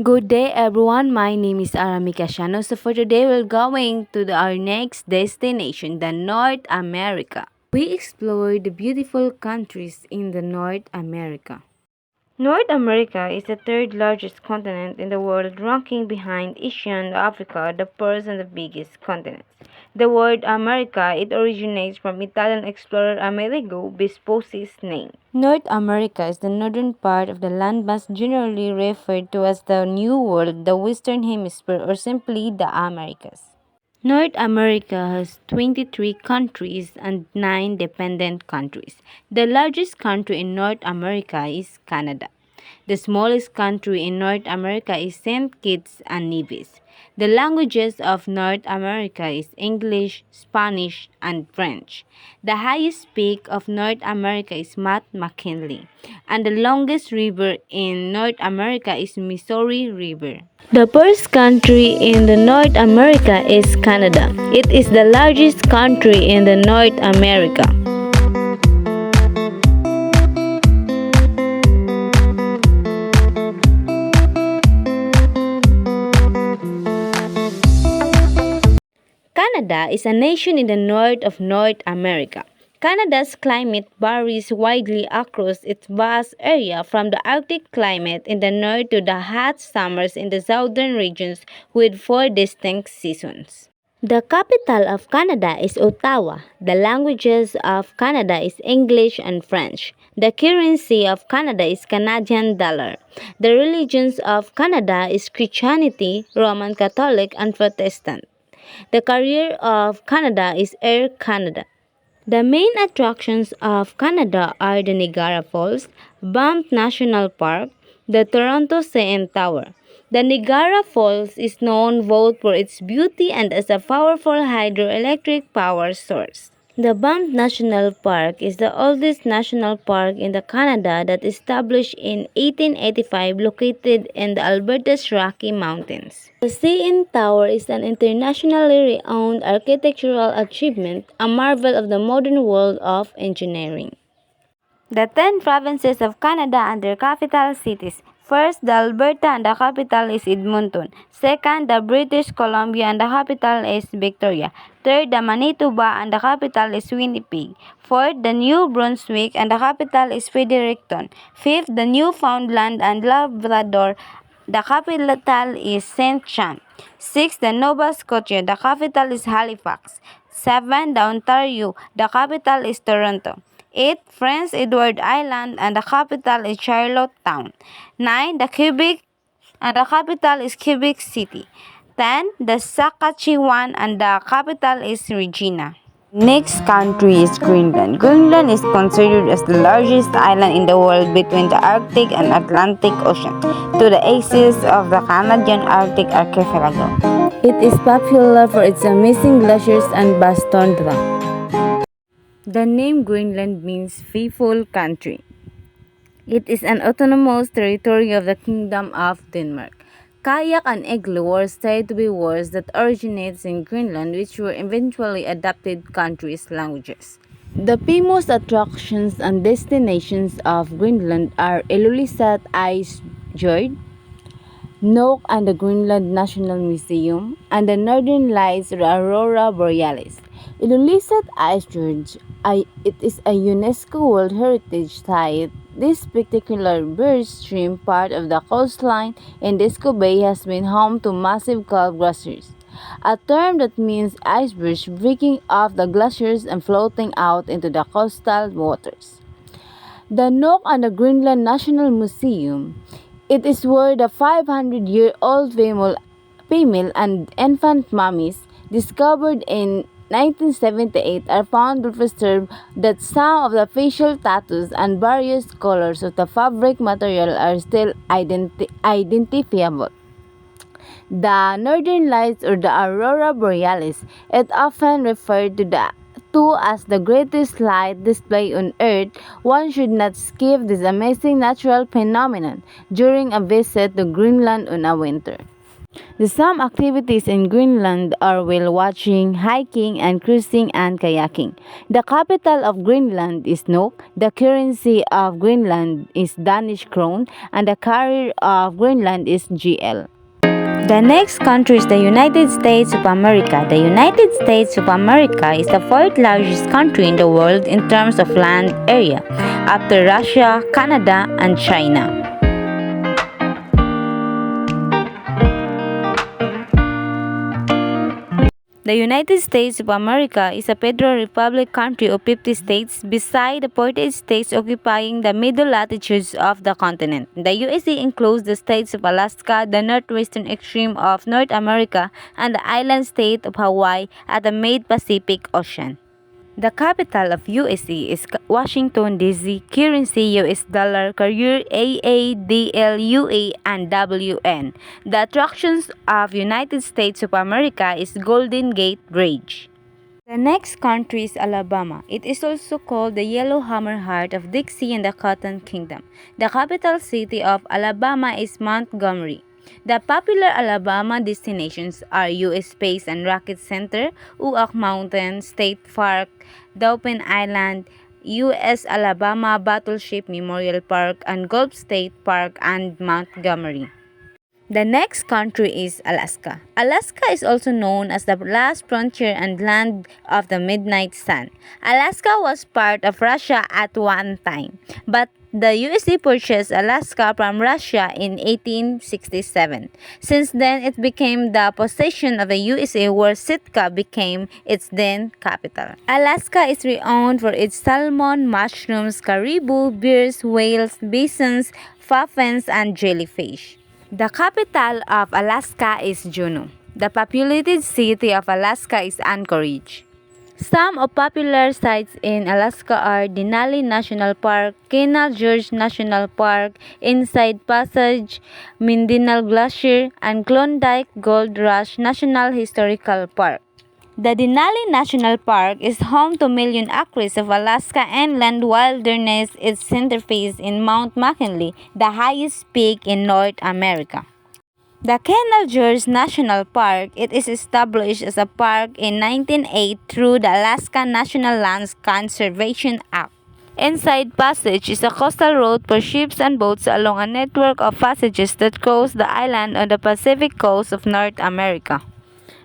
Good day everyone, my name is Aramae Casiano. So for today we're going to our next destination, the North America. We explore the beautiful countries in the North America. North America is the third largest continent in the world, ranking behind Asia and Africa, the first and the biggest continents. The word America, it originates from Italian explorer Amerigo Vespucci's name. North America is the northern part of the landmass generally referred to as the New World, the Western Hemisphere, or simply the Americas. North America has 23 countries and 9 dependent countries. The largest country in North America is Canada. The smallest country in North America is Saint Kitts and Nevis. The languages of North America is English, Spanish, and French. The highest peak of North America is Mount McKinley, and the longest river in North America is Missouri River. The first country in the North America is Canada. It is the largest country in the North America. Canada is a nation in the north of North America. Canada's climate varies widely across its vast area, from the Arctic climate in the north to the hot summers in the southern regions with 4 distinct seasons. The capital of Canada is Ottawa. The languages of Canada is English and French. The currency of Canada is Canadian dollar. The religions of Canada is Christianity, Roman Catholic, and Protestant. The career of Canada is Air Canada. The main attractions of Canada are the Niagara Falls, Banff National Park, the Toronto CN Tower. The Niagara Falls is known both for its beauty and as a powerful hydroelectric power source. The Banff National Park is the oldest national park in the Canada that established in 1885, located in the Alberta's Rocky Mountains. The CN Tower is an internationally renowned architectural achievement, a marvel of the modern world of engineering. The 10 provinces of Canada and their capital cities. First, the Alberta and the capital is Edmonton. Second, the British Columbia and the capital is Victoria. Third, the Manitoba and the capital is Winnipeg. Fourth, the New Brunswick and the capital is Fredericton. Fifth, the Newfoundland and Labrador. The capital is Saint John. Sixth, the Nova Scotia. The capital is Halifax. Seven, the Ontario. The capital is Toronto. 8. Prince Edward Island and the capital is Charlottetown. 9. The Quebec and the capital is Quebec City. 10. The Saskatchewan and the capital is Regina. Next country is Greenland. Greenland is considered as the largest island in the world between the Arctic and Atlantic Ocean, to the axis of the Canadian Arctic archipelago. It is popular for its amazing glaciers and vast tundra. The name Greenland means faithful country. It is an autonomous territory of the Kingdom of Denmark. Kayak and igloo were said to be words that originated in Greenland, which were eventually adapted countries' languages. The famous attractions and destinations of Greenland are Ilulissat Ice Fjord, Nuuk and the Greenland National Museum, and the Northern Lights or Aurora Borealis. Ilulissat Ice Fjord, it is a UNESCO World Heritage Site. This spectacular bird stream part of the coastline in Disco Bay has been home to massive calf glaciers, a term that means icebergs breaking off the glaciers and floating out into the coastal waters. The Nuuk and the Greenland National Museum. It is where the 500-year-old female and infant mummies discovered in 1978 are found to preserve that some of the facial tattoos and various colors of the fabric material are still identifiable. The Northern Lights or the Aurora Borealis, it often referred to as the greatest light display on Earth. One should not skip this amazing natural phenomenon during a visit to Greenland on a winter. The some activities in Greenland are whale watching, hiking and cruising and kayaking. The capital of Greenland is Nuuk, the currency of Greenland is Danish krone, and the carrier of Greenland is GL. The next country is the United States of America. The United States of America is the fourth largest country in the world in terms of land area, after Russia, Canada, and China. The United States of America is a federal republic country of 50 states, beside the 48 states occupying the middle latitudes of the continent. The USA includes the states of Alaska, the northwestern extreme of North America, and the island state of Hawaii at the mid-Pacific Ocean. The capital of USA is Washington, D.C., currency US dollar, carrier AADLUA, and WN. The attractions of United States of America is Golden Gate Bridge. The next country is Alabama. It is also called the Yellowhammer Heart of Dixie and the Cotton Kingdom. The capital city of Alabama is Montgomery. The popular Alabama destinations are U.S. Space and Rocket Center, Uak Mountain State Park, Dauphin Island, U.S. Alabama Battleship Memorial Park, and Gulf State Park and Montgomery. The next country is Alaska. Alaska is also known as the last frontier and land of the midnight sun. Alaska was part of Russia at one time, but the USA purchased Alaska from Russia in 1867. Since then, it became the possession of the USA, where Sitka became its then capital. Alaska is renowned for its salmon, mushrooms, caribou, bears, whales, bisons, puffins, and jellyfish. The capital of Alaska is Juneau. The populated city of Alaska is Anchorage. Some of popular sites in Alaska are Denali National Park, Kenai George National Park, Inside Passage, Mindinal Glacier, and Klondike Gold Rush National Historical Park. The Denali National Park is home to million acres of Alaska inland wilderness. Its centerpiece in Mount McKinley, the highest peak in North America. The Kenai George National Park, it is established as a park in 1908 through the Alaska National Lands Conservation Act. Inside Passage is a coastal road for ships and boats along a network of passages that cross the island on the Pacific coast of North America.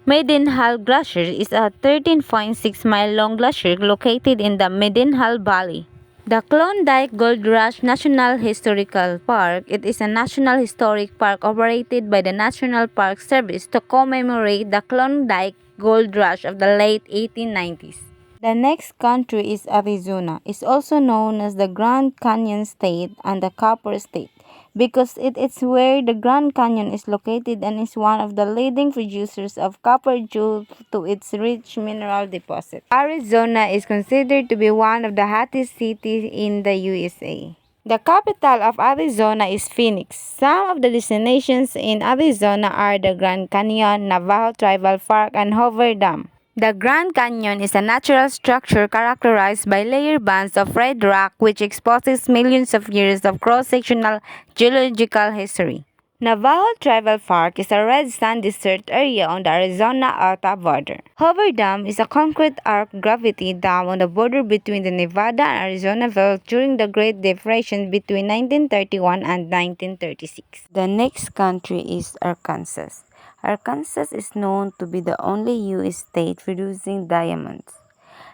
Mendenhall Glacier is a 13.6-mile long glacier located in the Mendenhall Valley. The Klondike Gold Rush National Historical Park, it is a national historic park operated by the National Park Service to commemorate the Klondike Gold Rush of the late 1890s. The next country is Arizona. It's also known as the Grand Canyon State and the Copper State because it is where the Grand Canyon is located and is one of the leading producers of copper due to its rich mineral deposit. Arizona is considered to be one of the hottest cities in the USA. The capital of Arizona is Phoenix. Some of the destinations in Arizona are the Grand Canyon, Navajo Tribal Park, and Hoover Dam. The Grand Canyon is a natural structure characterized by layered bands of red rock which exposes millions of years of cross-sectional geological history. Navajo Tribal Park is a red sand desert area on the Arizona-Utah border. Hoover Dam is a concrete arc gravity dam on the border between the Nevada and Arizona built during the Great Depression between 1931 and 1936. The next country is Arkansas. Arkansas is known to be the only U.S. state producing diamonds.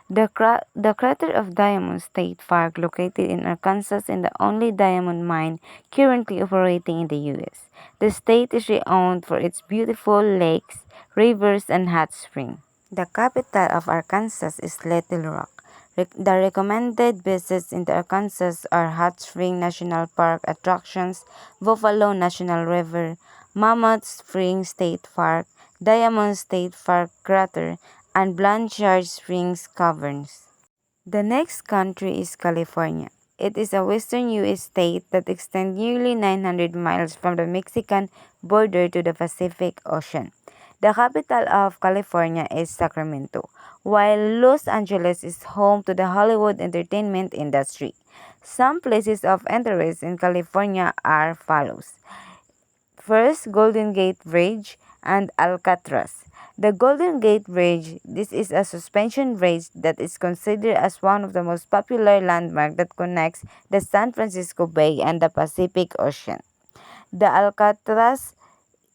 The crater of Diamond State Park, located in Arkansas, is the only diamond mine currently operating in the U.S. The state is renowned for its beautiful lakes, rivers, and hot springs. The capital of Arkansas is Little Rock. The recommended visits in Arkansas are Hot Spring National Park attractions, Buffalo National River, Mammoth Spring State Park, Diamond State Park Crater, and Blanchard Springs Caverns. The next country is California. It is a western U.S. state that extends nearly 900 miles from the Mexican border to the Pacific Ocean. The capital of California is Sacramento, while Los Angeles is home to the Hollywood entertainment industry. Some places of interest in California are follows. First, Golden Gate Bridge and Alcatraz. The Golden Gate Bridge, this is a suspension bridge that is considered as one of the most popular landmarks that connects the San Francisco Bay and the Pacific Ocean. The Alcatraz,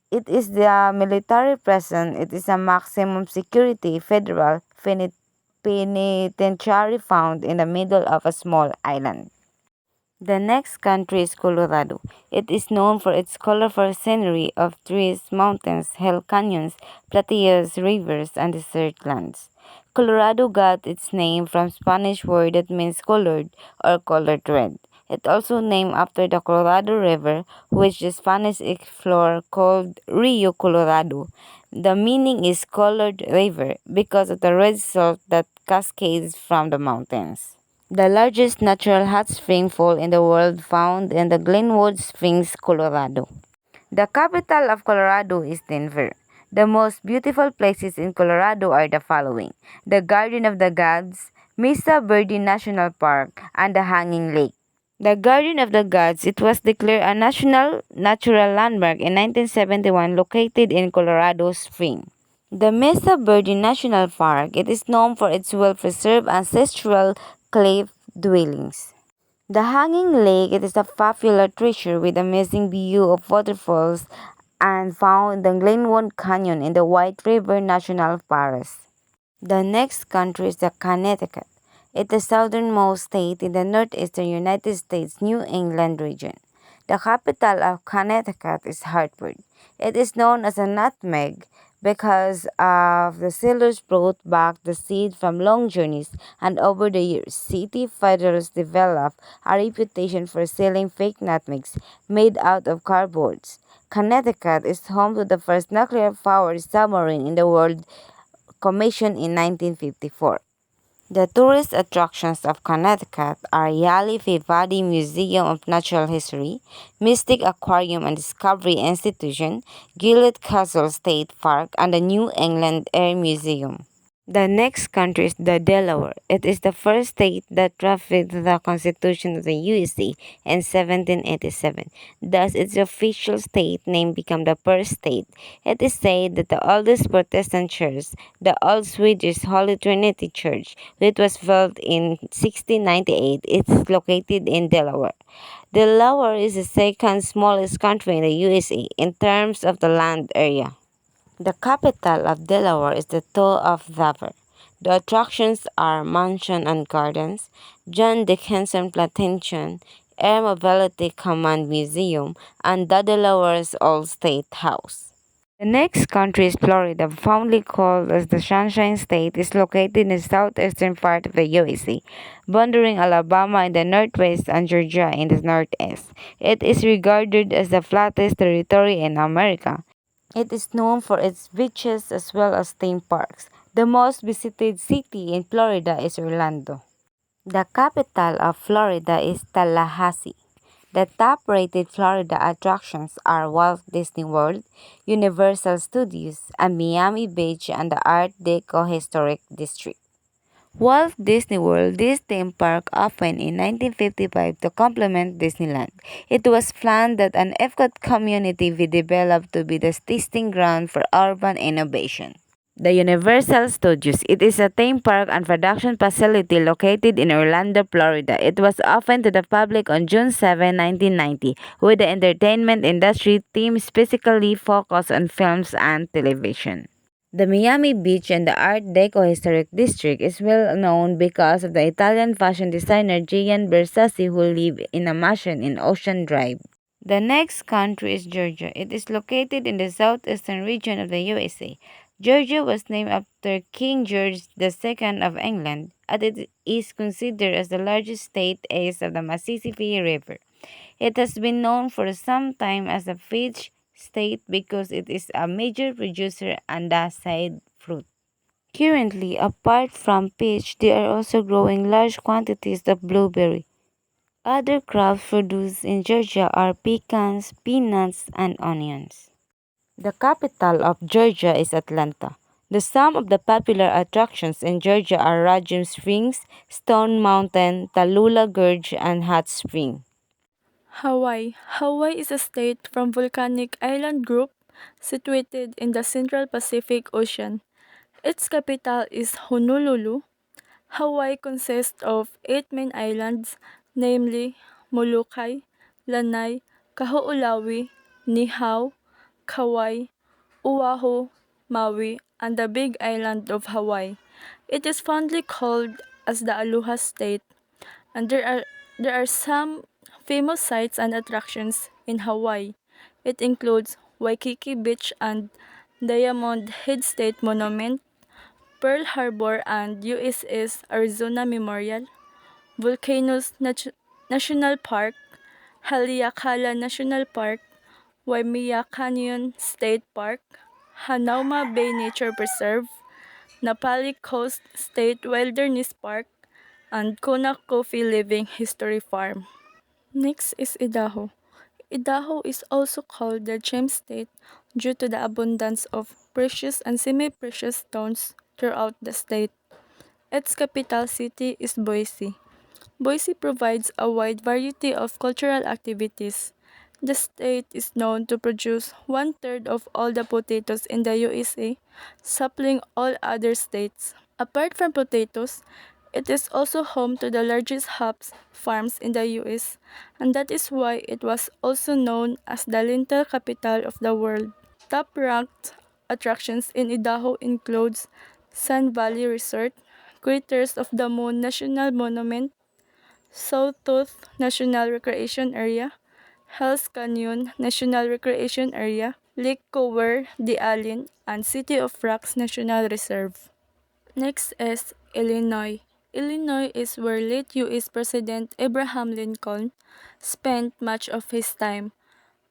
it is the military prison. It is a maximum security federal penitentiary found in the middle of a small island. The next country is Colorado. It is known for its colorful scenery of trees, mountains, hill canyons, plateaus, rivers, and desert lands. Colorado got its name from Spanish word that means colored or colored red. It also named after the Colorado River, which the Spanish explorer called Rio Colorado. The meaning is colored river because of the red salt that cascades from the mountains. The largest natural hot spring fall in the world found in the Glenwood Springs, Colorado. The capital of Colorado is Denver. The most beautiful places in Colorado are the following: the Garden of the Gods, Mesa Verde National Park, and the Hanging Lake. The Garden of the Gods, it was declared a national natural landmark in 1971 located in Colorado Springs. The Mesa Verde National Park, it is known for its well-preserved ancestral cave dwellings. The Hanging Lake, it is a popular treasure with amazing view of waterfalls and found in the Glenwood Canyon in the White River National Forest. The next country is the Connecticut. It is the southernmost state in the northeastern United States, New England region. The capital of Connecticut is Hartford. It is known as a nutmeg because of the sailors brought back the seed from long journeys, and over the years, city federals developed a reputation for selling fake nutmegs made out of cardboards. Connecticut is home to the first nuclear-powered submarine in the world, commissioned in 1954. The tourist attractions of Connecticut are Yali Peabody Museum of Natural History, Mystic Aquarium and Discovery Institution, Gillette Castle State Park, and the New England Air Museum. The next country is the Delaware. It is the first state that drafted the Constitution of the USA in 1787. Thus, its official state name became the first state. It is said that the oldest Protestant church, the Old Swedish Holy Trinity Church, which was built in 1698, is located in Delaware. Delaware is the second smallest country in the USA in terms of the land area. The capital of Delaware is the Tower of Dover. The attractions are Mansion and Gardens, John Dickinson Plantation, Air Mobility Command Museum, and the Delaware's Old State House. The next country is Florida, fondly called as the Sunshine State, is located in the southeastern part of the USA, bordering Alabama in the northwest and Georgia in the northeast. It is regarded as the flattest territory in America. It is known for its beaches as well as theme parks. The most visited city in Florida is Orlando. The capital of Florida is Tallahassee. The top-rated Florida attractions are Walt Disney World, Universal Studios, and Miami Beach and the Art Deco Historic District. Walt Disney World, this theme park opened in 1955 to complement Disneyland. It was planned that an Epcot community be developed to be the testing ground for urban innovation. The Universal Studios. It is a theme park and production facility located in Orlando, Florida. It was opened to the public on June 7, 1990, with the entertainment industry theme specifically focused on films and television. The Miami Beach and the Art Deco Historic District is well known because of the Italian fashion designer Gian Versace who lived in a mansion in Ocean Drive. The next country is Georgia. It is located in the southeastern region of the USA. Georgia was named after King George II of England, and it is considered as the largest state east of the Mississippi River. It has been known for some time as a peach state because it is a major producer and a side fruit. Currently, apart from peach, they are also growing large quantities of blueberry. Other crops produced in Georgia are pecans, peanuts, and onions. The capital of Georgia is Atlanta. Some of the popular attractions in Georgia are Radium Springs, Stone Mountain, Tallulah Gorge, and Hot Spring. Hawaii. Hawaii is a state from volcanic island group situated in the Central Pacific Ocean. Its capital is Honolulu. Hawaii consists of eight main islands, namely Molokai, Lanai, Kahoolaui, Niihau, Kauai, Oahu, Maui, and the Big Island of Hawaii. It is fondly called as the Aloha State, and there are some famous sites and attractions in Hawaii. It includes Waikiki Beach and Diamond Head State Monument, Pearl Harbor and USS Arizona Memorial, National Park, Haleakala National Park, Waimea Canyon State Park, Hanauma Bay Nature Preserve, Napali Coast State Wilderness Park, and Kona Coffee Living History Farm. Next is Idaho. Idaho is also called the Gem State due to the abundance of precious and semi-precious stones throughout the state. Its capital city is Boise. Boise provides a wide variety of cultural activities. The state is known to produce one-third of all the potatoes in the USA, supplying all other states. Apart from potatoes, it is also home to the largest hops farms in the US, and that is why it was also known as the lentil capital of the world. Top-ranked attractions in Idaho includes Sun Valley Resort, Craters of the Moon National Monument, Sawtooth National Recreation Area, Hells Canyon National Recreation Area, Lake Cower, the Allen, and City of Rocks National Reserve. Next is Illinois. Illinois is where late U.S. President Abraham Lincoln spent much of his time,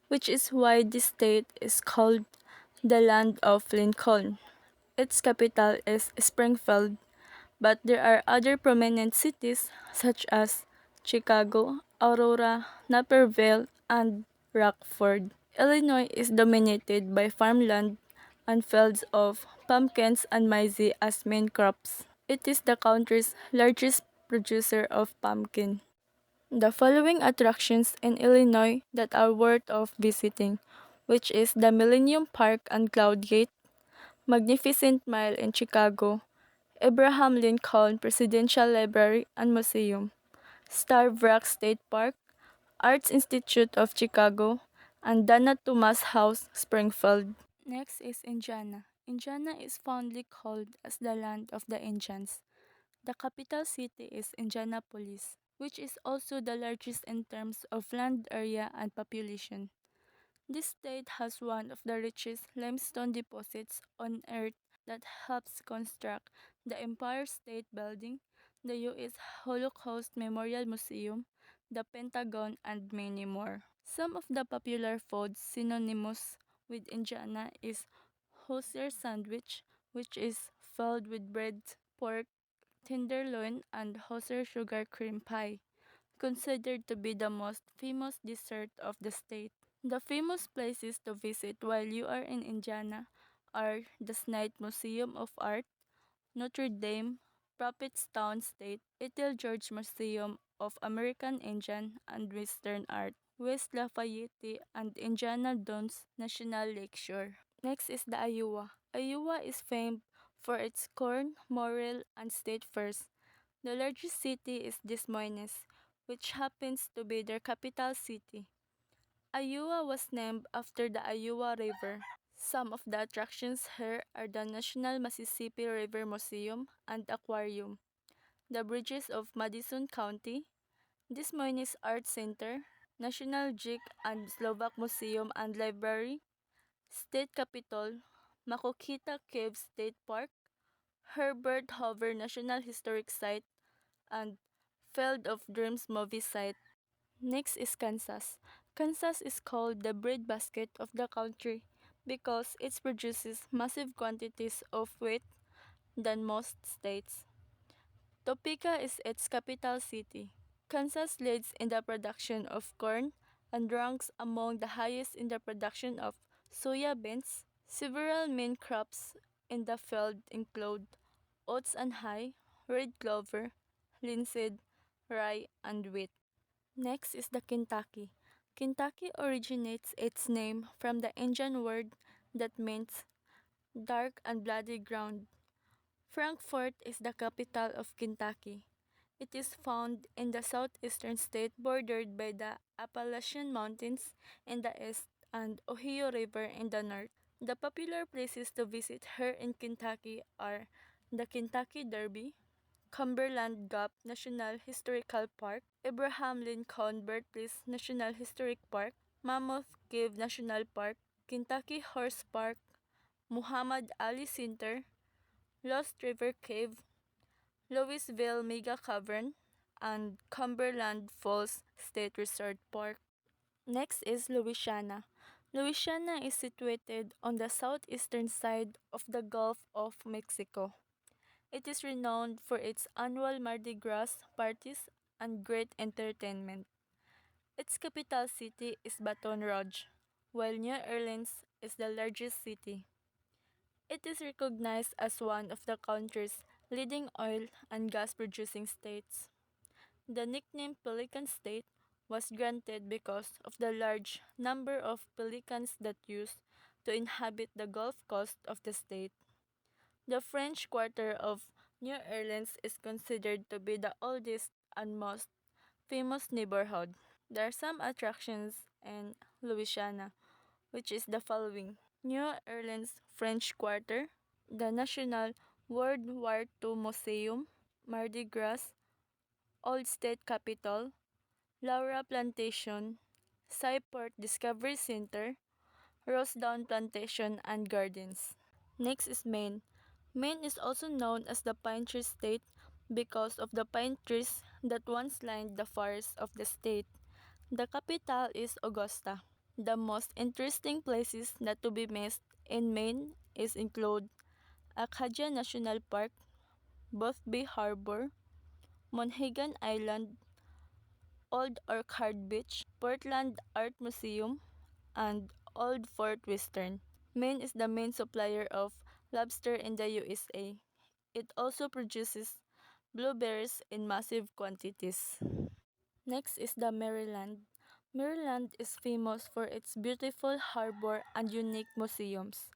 which is why this state is called the Land of Lincoln. Its capital is Springfield, but there are other prominent cities such as Chicago, Aurora, Naperville, and Rockford. Illinois is dominated by farmland and fields of pumpkins and maize as main crops. It is the country's largest producer of pumpkin. The following attractions in Illinois that are worth of visiting, which is the Millennium Park and Cloud Gate, Magnificent Mile in Chicago, Abraham Lincoln Presidential Library and Museum, Starved Rock State Park, Arts Institute of Chicago, and Dana Thomas House, Springfield. Next is Indiana. Indiana is fondly called as the land of the Indians. The capital city is Indianapolis, which is also the largest in terms of land area and population. This state has one of the richest limestone deposits on earth that helps construct the Empire State Building, the U.S. Holocaust Memorial Museum, the Pentagon, and many more. Some of the popular foods synonymous with Indiana is Hoser sandwich, which is filled with bread, pork, tenderloin, and Hoser sugar cream pie, considered to be the most famous dessert of the state. The famous places to visit while you are in Indiana are the Snite Museum of Art, Notre Dame, Prophetstown State, Ethel George Museum of American Indian and Western Art, West Lafayette, and Indiana Dunes National Lakeshore. Next is the Iowa. Iowa is famed for its corn, morel, and state fairs. The largest city is Des Moines, which happens to be their capital city. Iowa was named after the Iowa River. Some of the attractions here are the National Mississippi River Museum and Aquarium, the bridges of Madison County, Des Moines Art Center, National Czech and Slovak Museum and Library, State Capitol, Makokita Cave State Park, Herbert Hoover National Historic Site, and Field of Dreams movie site. Next is Kansas. Kansas is called the breadbasket of the country because it produces massive quantities of wheat than most states. Topeka is its capital city. Kansas leads in the production of corn and ranks among the highest in the production of soya beans. Several main crops in the field include oats and hay, red clover, linseed, rye, and wheat. Next is the Kentucky. Kentucky originates its name from the Indian word that means dark and bloody ground. Frankfort is the capital of Kentucky. It is found in the southeastern state bordered by the Appalachian Mountains in the east and Ohio River in the north. The popular places to visit here in Kentucky are the Kentucky Derby, Cumberland Gap National Historical Park, Abraham Lincoln Birthplace National Historic Park, Mammoth Cave National Park, Kentucky Horse Park, Muhammad Ali Center, Lost River Cave, Louisville Mega Cavern, and Cumberland Falls State Resort Park. Next is Louisiana. Louisiana is situated on the southeastern side of the Gulf of Mexico. It is renowned for its annual Mardi Gras parties and great entertainment. Its capital city is Baton Rouge, while New Orleans is the largest city. It is recognized as one of the country's leading oil and gas producing states. The nickname Pelican State was granted because of the large number of pelicans that used to inhabit the Gulf Coast of the state. The French Quarter of New Orleans is considered to be the oldest and most famous neighborhood. There are some attractions in Louisiana, which is the following: New Orleans French Quarter, the National World War II Museum, Mardi Gras, Old State Capitol, Laura Plantation, Cyport Discovery Center, Rosedown Plantation and Gardens. Next is Maine. Maine is also known as the Pine Tree State because of the pine trees that once lined the forests of the state. The capital is Augusta. The most interesting places not to be missed in Maine is include Acadia National Park, Boothby Harbor, Monhegan Island, Old Orchard Beach, Portland Art Museum, and Old Fort Western. Maine is the main supplier of lobster in the USA. It also produces blueberries in massive quantities. Next is the Maryland. Maryland is famous for its beautiful harbor and unique museums.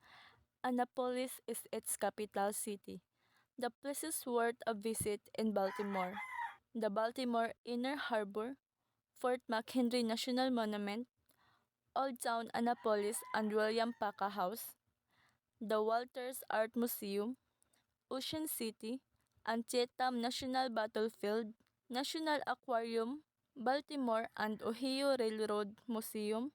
Annapolis is its capital city. The places worth a visit in Baltimore: the Baltimore Inner Harbor, Fort McHenry National Monument, Old Town Annapolis and William Paca House, the Walters Art Museum, Ocean City, Antietam National Battlefield, National Aquarium, Baltimore and Ohio Railroad Museum,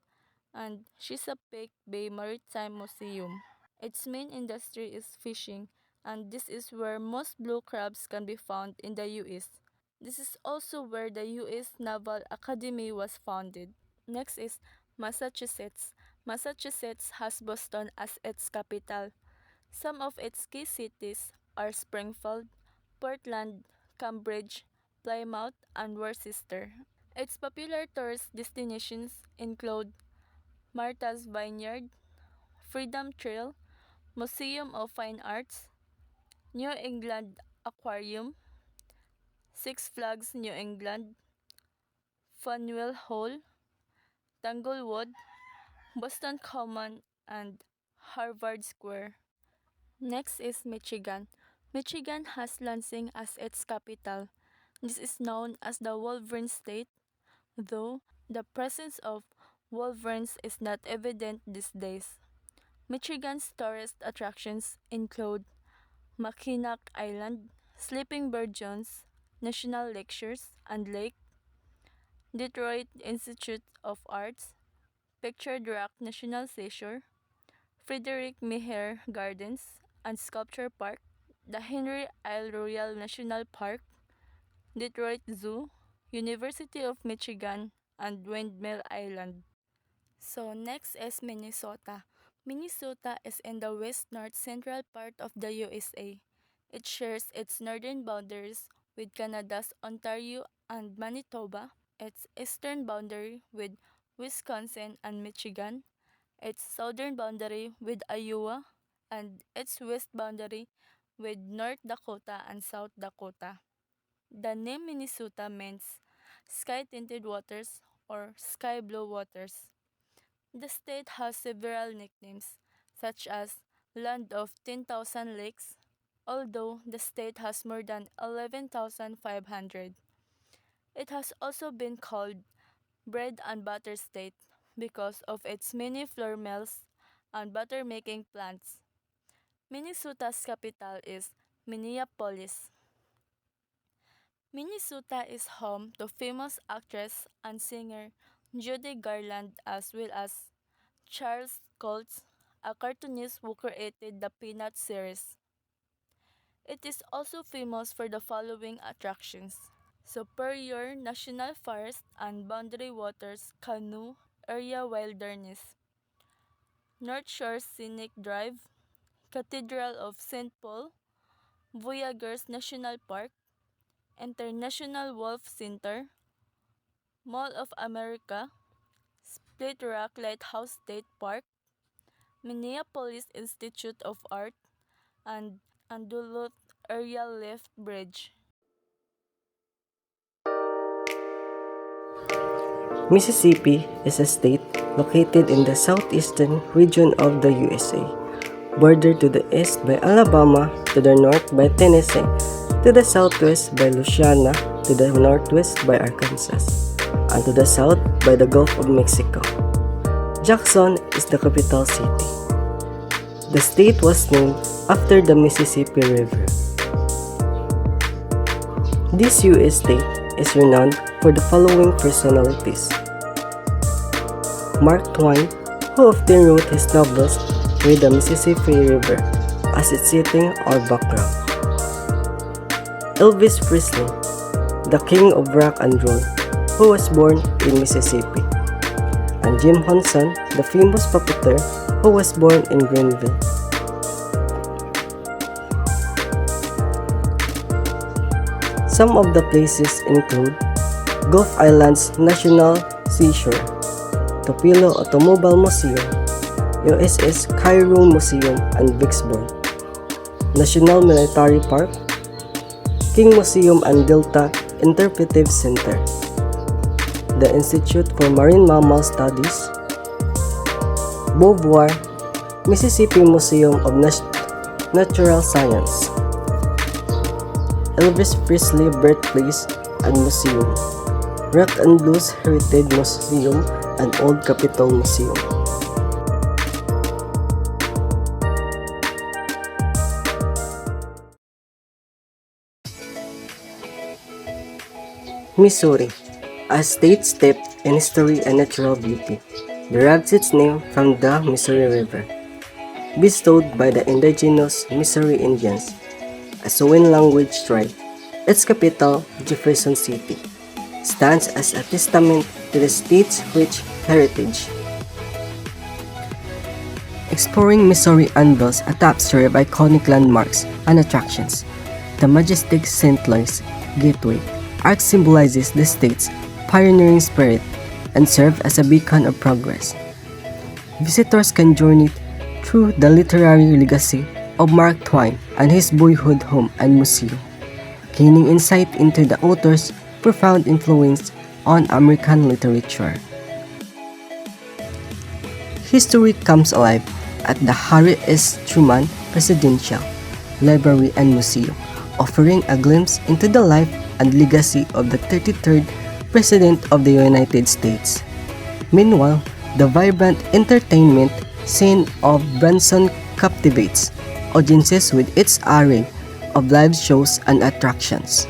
and Chesapeake Bay Maritime Museum. Its main industry is fishing, and this is where most blue crabs can be found in the US. This is also where the US Naval Academy was founded. Next is Massachusetts. Massachusetts has Boston as its capital. Some of its key cities are Springfield, Portland, Cambridge, Plymouth, and Worcester. Its popular tourist destinations include Martha's Vineyard, Freedom Trail, Museum of Fine Arts, New England Aquarium, Six Flags New England, Faneuil Hall, Tanglewood, Boston Common, and Harvard Square. Next is Michigan. Michigan has Lansing as its capital. This is known as the Wolverine State, though the presence of wolverines is not evident these days. Michigan's tourist attractions include Mackinac Island, Sleeping Bear Jones National Lectures and Lake, Detroit Institute of Arts, Pictured Rock National Seashore, Frederick Meher Gardens and Sculpture Park, the Henry Isle Royal National Park, Detroit Zoo, University of Michigan, and Windmill Island. So next is Minnesota. Minnesota is in the west-north central part of the USA. It shares its northern boundaries with Canada's Ontario and Manitoba, its eastern boundary with Wisconsin and Michigan, its southern boundary with Iowa, and its west boundary with North Dakota and South Dakota. The name Minnesota means sky-tinted waters or sky blue waters. The state has several nicknames, such as Land of 10,000 Lakes, although the state has more than 11,500. It has also been called Bread and Butter State because of its many flour mills and butter making plants. Minnesota's capital is Minneapolis. Minnesota is home to famous actress and singer Judy Garland as well as Charles Schulz, a cartoonist who created the Peanut series. It is also famous for the following attractions: Superior National Forest and Boundary Waters Canoe Area Wilderness, North Shore Scenic Drive, Cathedral of St. Paul, Voyageurs National Park, International Wolf Center, Mall of America, Split Rock Lighthouse State Park, Minneapolis Institute of Art, and Duluth Area Lift Bridge. Mississippi is a state located in the southeastern region of the USA, bordered to the east by Alabama, to the north by Tennessee, to the southwest by Louisiana, to the northwest by Arkansas, and to the south by the Gulf of Mexico. Jackson is the capital city. The state was named after the Mississippi River. This US state is renowned for the following personalities: Mark Twain, who often wrote his novels with the Mississippi River as its setting or background; Elvis Presley, the king of rock and roll, who was born in Mississippi; and Jim Henson, the famous puppeteer who was born in Greenville. Some of the places include Gulf Islands National Seashore, Tupelo Automobile Museum, USS Cairo Museum and Vicksburg, National Military Park, King Museum and Delta Interpretive Center, the Institute for Marine Mammal Studies, Beauvoir, Mississippi Museum of Natural Science, Elvis Presley Birthplace and Museum, Rock and Blues Heritage Museum and Old Capitol Museum. Missouri, a state steeped in history and natural beauty, derives its name from the Missouri River, bestowed by the indigenous Missouri Indians, a Siouan language tribe. Its capital, Jefferson City, stands as a testament to the state's rich heritage. Exploring Missouri unveils a tapestry of iconic landmarks and attractions. The majestic St. Louis Gateway Arch symbolizes the state's pioneering spirit and serves as a beacon of progress. Visitors can journey through the literary legacy of Mark Twain and his boyhood home and museum, gaining insight into the author's profound influence on American literature. History comes alive at the Harry S. Truman Presidential Library and Museum, offering a glimpse into the life and legacy of the 33rd President of the United States. Meanwhile, the vibrant entertainment scene of Branson captivates audiences with its array of live shows and attractions.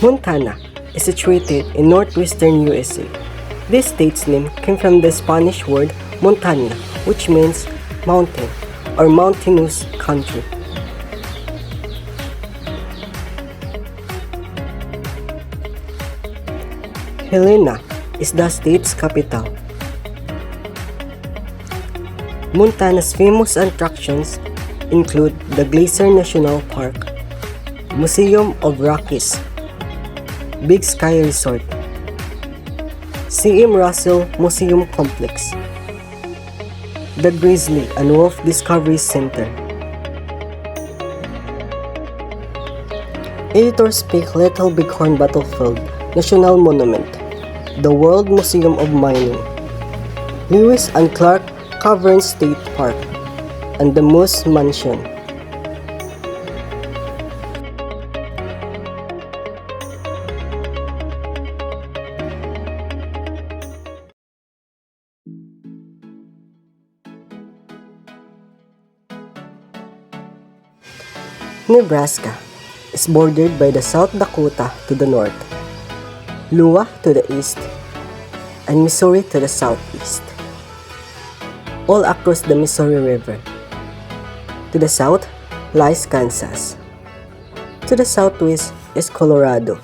Montana is situated in northwestern USA. This state's name came from the Spanish word montaña, which means mountain, or mountainous country. Helena is the state's capital. Montana's famous attractions include the Glacier National Park, Museum of Rockies, Big Sky Resort, C.M. Russell Museum Complex, the Grizzly and Wolf Discovery Center. Editors pick Little Bighorn Battlefield National Monument, the World Museum of Mining, Lewis and Clark Cavern State Park, and the Moose Mansion. Nebraska is bordered by the South Dakota to the north, Iowa to the east, and Missouri to the southeast, all across the Missouri River. To the south lies Kansas. To the southwest is Colorado.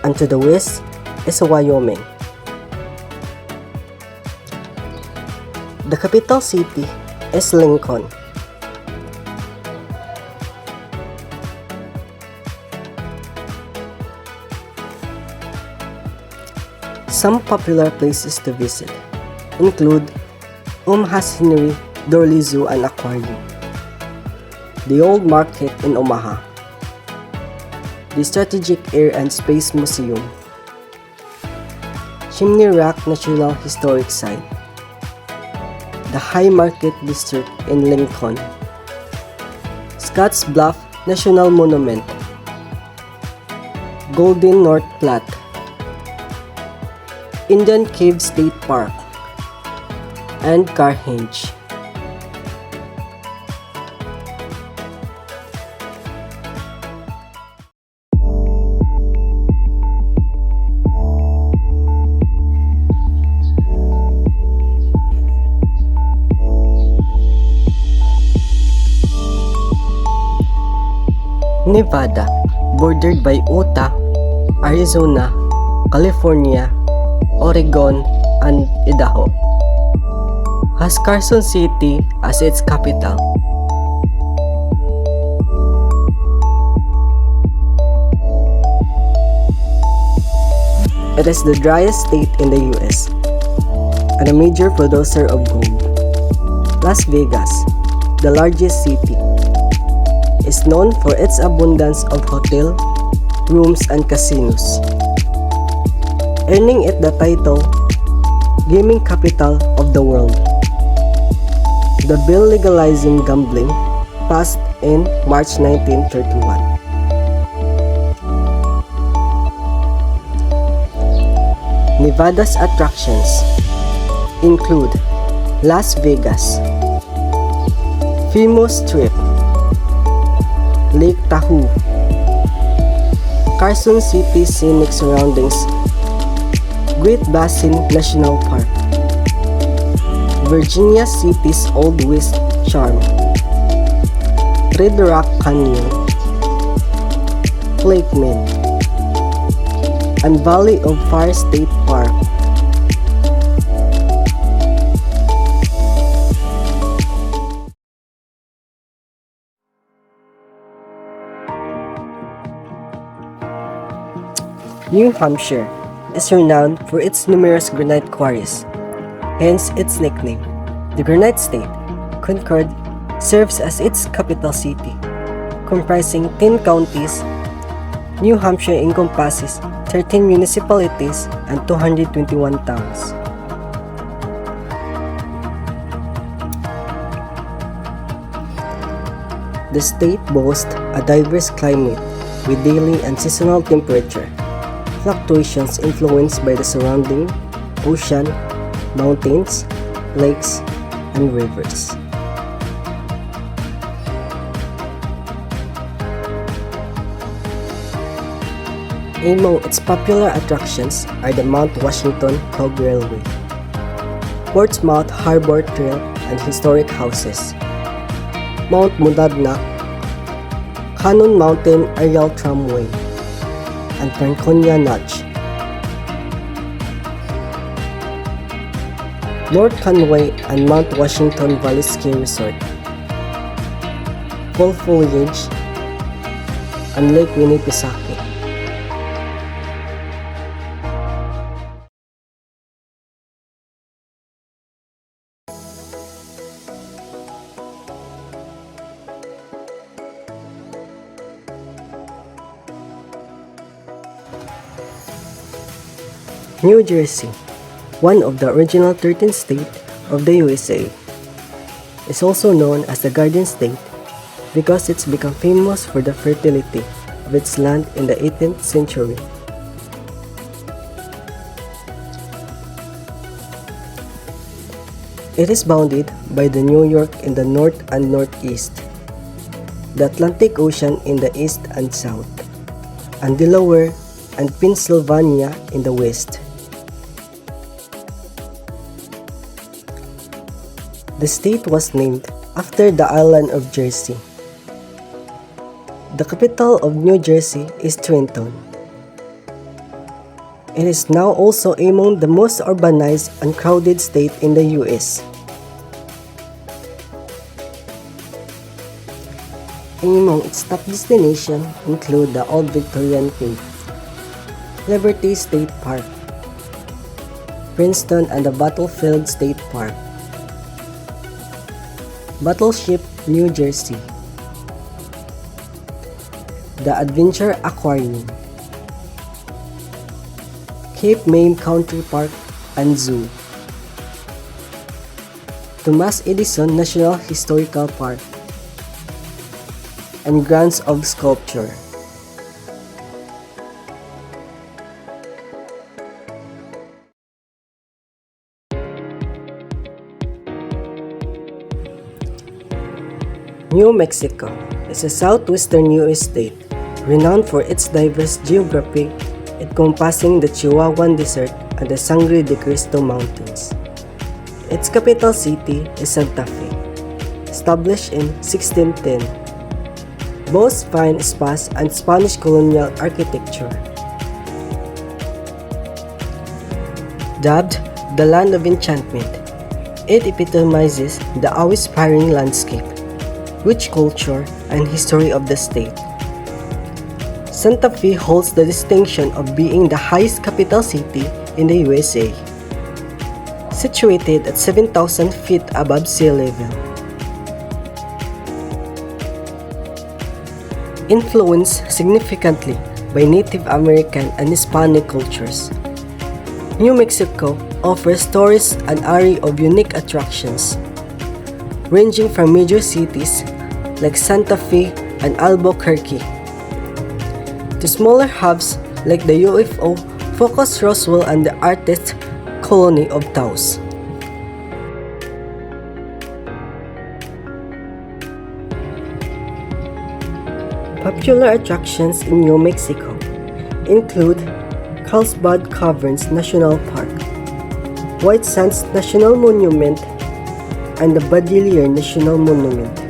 And to the west is Wyoming. The capital city is Lincoln. Some popular places to visit include Omaha Scenery, Dorley Zoo and Aquarium, the Old Market in Omaha, the Strategic Air and Space Museum, Chimney Rock National Historic Site, the High Market District in Lincoln, Scotts Bluff National Monument, Golden North Platte, Indian Cave State Park, and Carthage. Nevada, bordered by Utah, Arizona, California, Oregon, and Idaho, has Carson City as its capital. It is the driest state in the US and a major producer of gold. Las Vegas, the largest city, is known for its abundance of hotel, rooms, and casinos, earning it the title Gaming Capital of the World. The bill legalizing gambling passed in March 1931. Nevada's attractions include Las Vegas, famous Strip, Lake Tahoe, Carson City scenic surroundings, Great Basin National Park, Virginia City's Old West charm, Red Rock Canyon, Lakemen, and Valley of Fire State Park. New Hampshire is renowned for its numerous granite quarries, hence its nickname. The Granite State, Concord, serves as its capital city. Comprising 10 counties, New Hampshire encompasses 13 municipalities and 221 towns. The state boasts a diverse climate with daily and seasonal temperature fluctuations influenced by the surrounding ocean, mountains, lakes, and rivers. Among its popular attractions are the Mount Washington Hog Railway, Portsmouth Harbor Trail, and historic houses. Mount Monadnock, Cannon Mountain Aerial Tramway, and Franconia Notch. North Conway and Mount Washington Valley Ski Resort, Full Foliage, and Lake Winnipesaukee. New Jersey, one of the original 13 states of the USA, is also known as the Garden State because it's become famous for the fertility of its land in the 18th century. It is bounded by the New York in the north and northeast, the Atlantic Ocean in the east and south, and Delaware and Pennsylvania in the west. The state was named after the island of Jersey. The capital of New Jersey is Trenton. It is now also among the most urbanized and crowded states in the US. Among its top destinations include the Old Victorian Cave, Liberty State Park, Princeton and the Battlefield State Park, Battleship, New Jersey, the Adventure Aquarium, Cape May Country Park and Zoo, Thomas Edison National Historical Park, and Grounds of Sculpture. New Mexico is a southwestern U.S. state renowned for its diverse geography, encompassing the Chihuahuan Desert and the Sangre de Cristo Mountains. Its capital city is Santa Fe, established in 1610. Boasts fine spas and Spanish colonial architecture. Dubbed the Land of Enchantment, it epitomizes the awe-inspiring landscape, rich culture, and history of the state. Santa Fe holds the distinction of being the highest capital city in the USA, situated at 7,000 feet above sea level. Influenced significantly by Native American and Hispanic cultures, New Mexico offers tourists an array of unique attractions, ranging from major cities like Santa Fe and Albuquerque to smaller hubs like the UFO-focused Roswell and the artist colony of Taos. Popular attractions in New Mexico include Carlsbad Caverns National Park, White Sands National Monument, and the Badilier National Monument.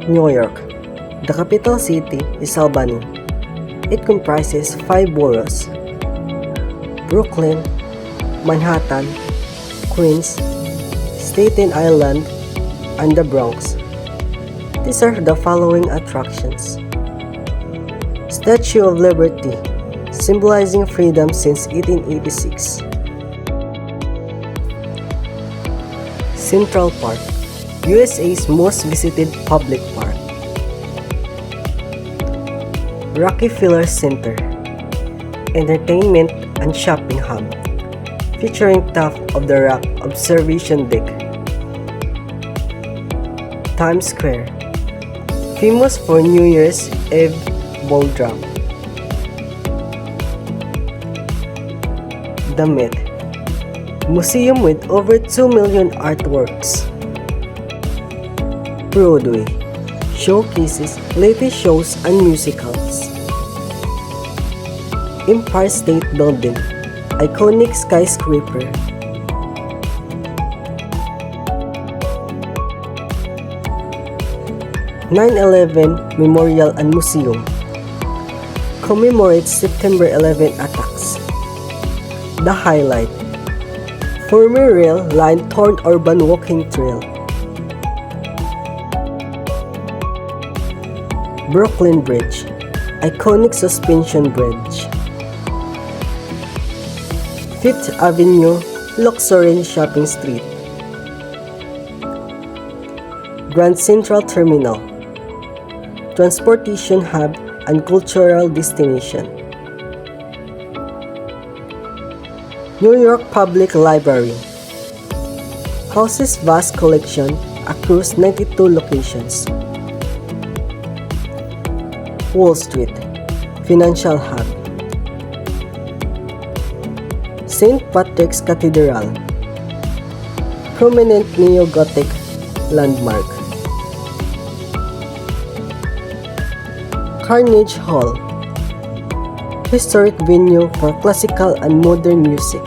New York. The capital city is Albany. It comprises 5 boroughs: Brooklyn, Manhattan, Queens, Staten Island, and the Bronx. These are the following attractions: Statue of Liberty, symbolizing freedom since 1886. Central Park, USA's most visited public park. Rockefeller Center, entertainment and shopping hub, featuring top of the rock observation deck. Times Square, famous for New Year's Eve ball drop. The Met, museum with over 2 million artworks. Broadway, showcases latest shows and musicals. Empire State Building, iconic skyscraper. (9/11) Memorial and Museum commemorates September 11 attacks. The highlight: former rail line torn urban walking trail. Brooklyn Bridge, iconic suspension bridge. Fifth Avenue, luxury shopping street. Grand Central Terminal, transportation hub and cultural destination. New York Public Library houses vast collection across 92 locations. Wall Street, financial hub. St. Patrick's Cathedral, prominent neo-Gothic landmark. Carnegie Hall, historic venue for classical and modern music.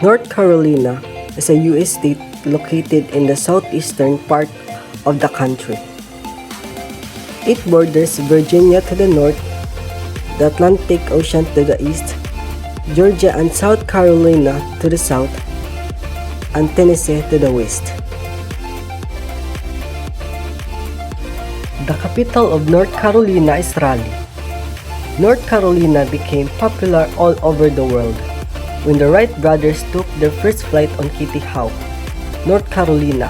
North Carolina is a U.S. state located in the southeastern part of the country. It borders Virginia to the north, the Atlantic Ocean to the east, Georgia and South Carolina to the south, and Tennessee to the west. The capital of North Carolina is Raleigh. North Carolina became popular all over the world when the Wright brothers took their first flight on Kitty Hawk, North Carolina.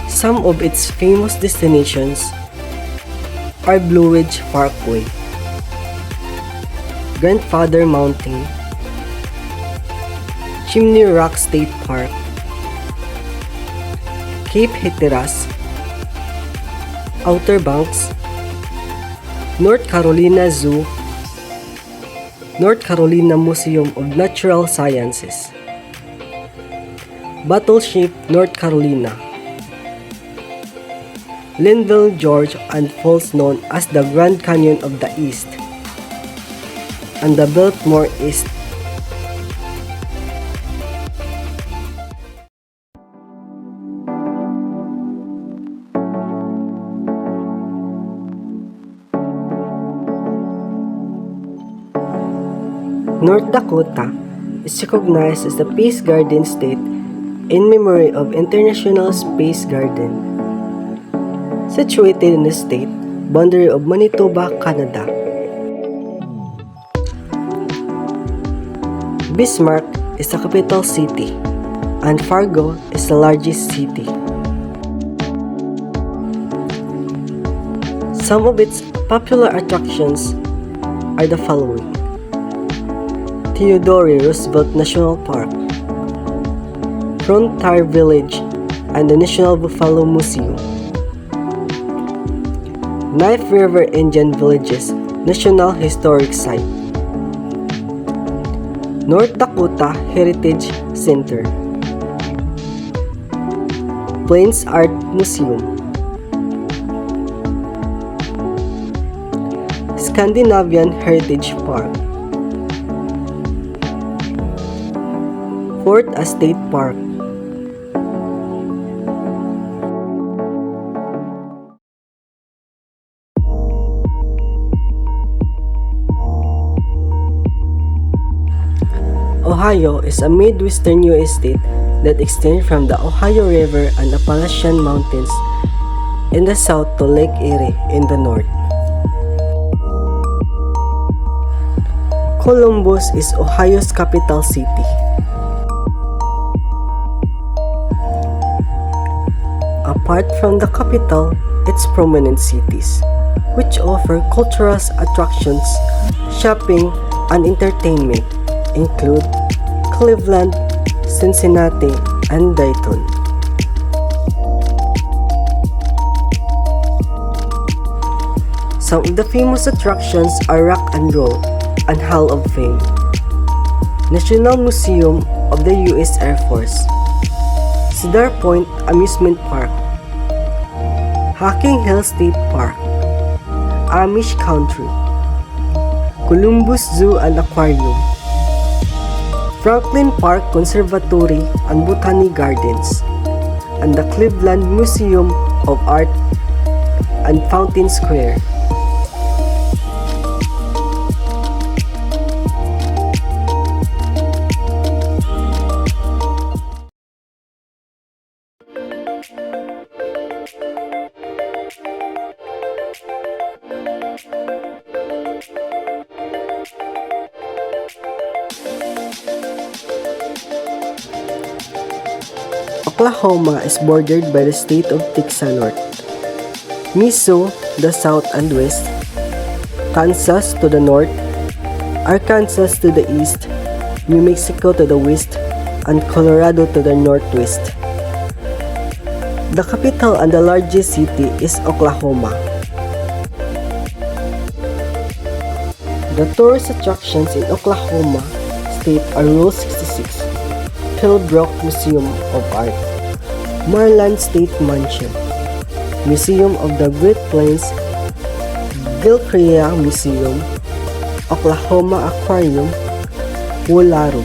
Some of its famous destinations are Blue Ridge Parkway, Grandfather Mountain, Chimney Rock State Park, Cape Hatteras, Outer Banks, North Carolina Zoo, North Carolina Museum of Natural Sciences, Battleship, North Carolina, Linville, Georgia, and falls known as the Grand Canyon of the East, and the Biltmore East. North Dakota is recognized as the Peace Garden State in memory of International Space Garden, situated in the state boundary of Manitoba, Canada. Bismarck is the capital city, and Fargo is the largest city. Some of its popular attractions are the following: Theodore Roosevelt National Park, Frontier Village, and the National Buffalo Museum. Knife River Indian Villages National Historic Site, North Dakota Heritage Center, Plains Art Museum, Scandinavian Heritage Park, Fort Estate Park. Ohio is a Midwestern U.S. state that extends from the Ohio River and Appalachian Mountains in the south to Lake Erie in the north. Columbus is Ohio's capital city. Apart from the capital, its prominent cities, which offer cultural attractions, shopping, and entertainment, include Cleveland, Cincinnati, and Dayton. Some of the famous attractions are Rock and Roll and Hall of Fame, National Museum of the U.S. Air Force, Cedar Point Amusement Park, Hacking Hill State Park, Amish Country, Columbus Zoo and Aquarium, Franklin Park Conservatory and Botanic Gardens, and the Cleveland Museum of Art and Fountain Square. Oklahoma is bordered by the state of Texas north, Missouri the south and west, Kansas to the north, Arkansas to the east, New Mexico to the west, and Colorado to the northwest. The capital and the largest city is Oklahoma. The tourist attractions in Oklahoma State are Route 66, Pillbrook Museum of Art, Marland State Mansion, Museum of the Great Plains, Gilcrea Museum, Oklahoma Aquarium, Wolaro.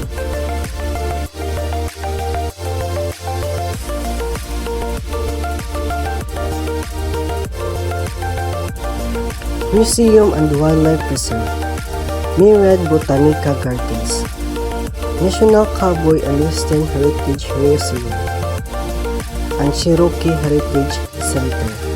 Museum and Wildlife Preserve, Myriad Botanica Gardens, National Cowboy and Western Heritage Museum, and Cherokee Heritage Center.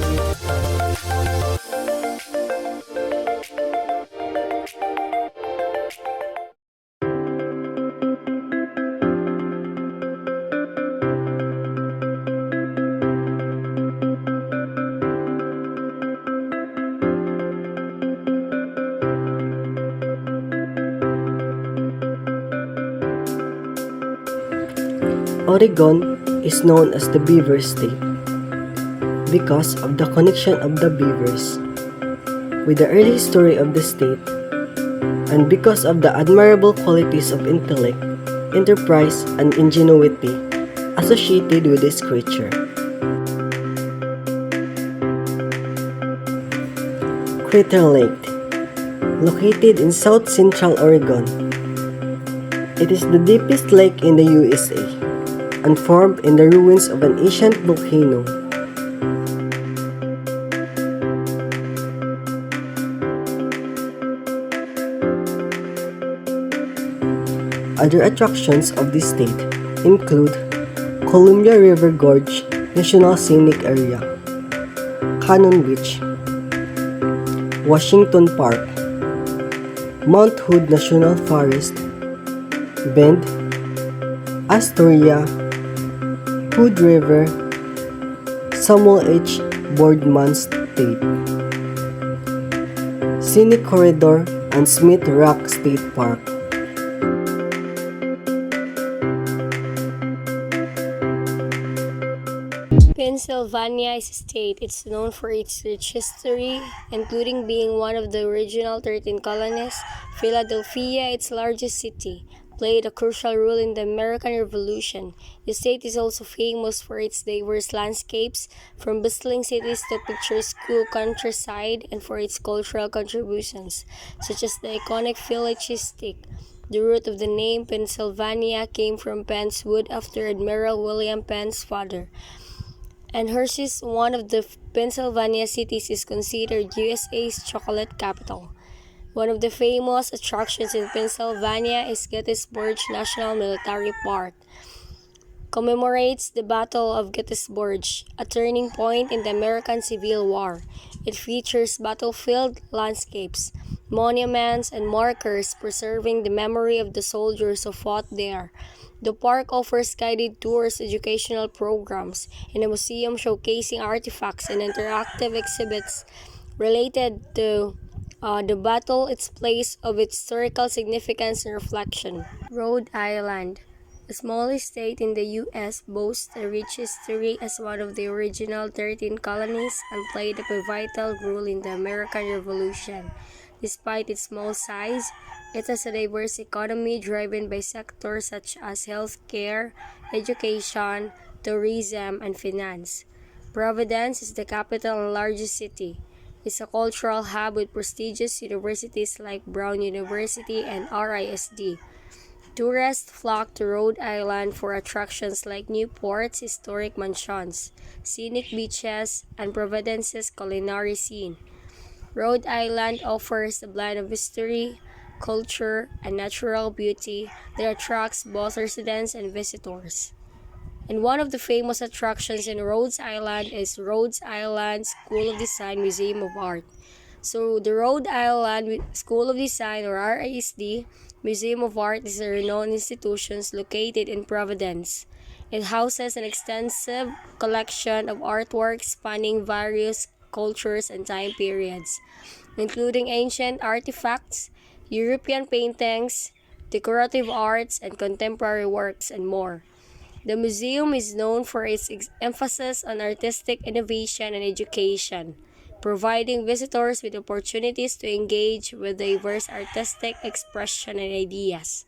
Oregon is known as the Beaver State because of the connection of the beavers with the early history of the state and because of the admirable qualities of intellect, enterprise, and ingenuity associated with this creature. Crater Lake, located in south central Oregon. It is the deepest lake in the USA and formed in the ruins of an ancient volcano. Other attractions of this state include Columbia River Gorge National Scenic Area, Cannon Beach, Washington Park, Mount Hood National Forest, Bend, Astoria, Hood River, Samuel H. Boardman State, Scenic Corridor, and Smith Rock State Park. Pennsylvania is a state. It's known for its rich history, including being one of the original 13 colonies. Philadelphia, its largest city, played a crucial role in the American Revolution. The state is also famous for its diverse landscapes, from bustling cities to picturesque countryside, and for its cultural contributions, such as the iconic Philly cheesesteak. The root of the name Pennsylvania came from Penn's Wood after Admiral William Penn's father. And Hershey's, one of the Pennsylvania cities, is considered USA's chocolate capital. One of the famous attractions in Pennsylvania is Gettysburg National Military Park. Commemorates the Battle of Gettysburg, a turning point in the American Civil War. It features battlefield landscapes, monuments, and markers preserving the memory of the soldiers who fought there. The park offers guided tours, educational programs, and a museum showcasing artifacts and interactive exhibits related to the battle, its place of its historical significance and reflection. Rhode Island. The smallest state in the U.S. boasts a rich history as one of the original 13 colonies and played a pivotal role in the American Revolution. Despite its small size, it has a diverse economy driven by sectors such as healthcare, education, tourism, and finance. Providence is the capital and largest city. It's a cultural hub with prestigious universities like Brown University and RISD. Tourists flock to Rhode Island for attractions like Newport's historic mansions, scenic beaches, and Providence's culinary scene. Rhode Island offers a blend of history, culture, and natural beauty that attracts both residents and visitors. And one of the famous attractions in Rhode Island is Rhode Island School of Design Museum of Art. So, the Rhode Island School of Design, or RISD, Museum of Art is a renowned institution located in Providence. It houses an extensive collection of artworks spanning various cultures and time periods, including ancient artifacts, European paintings, decorative arts, and contemporary works, and more. The museum is known for its emphasis on artistic innovation and education, providing visitors with opportunities to engage with diverse artistic expression and ideas.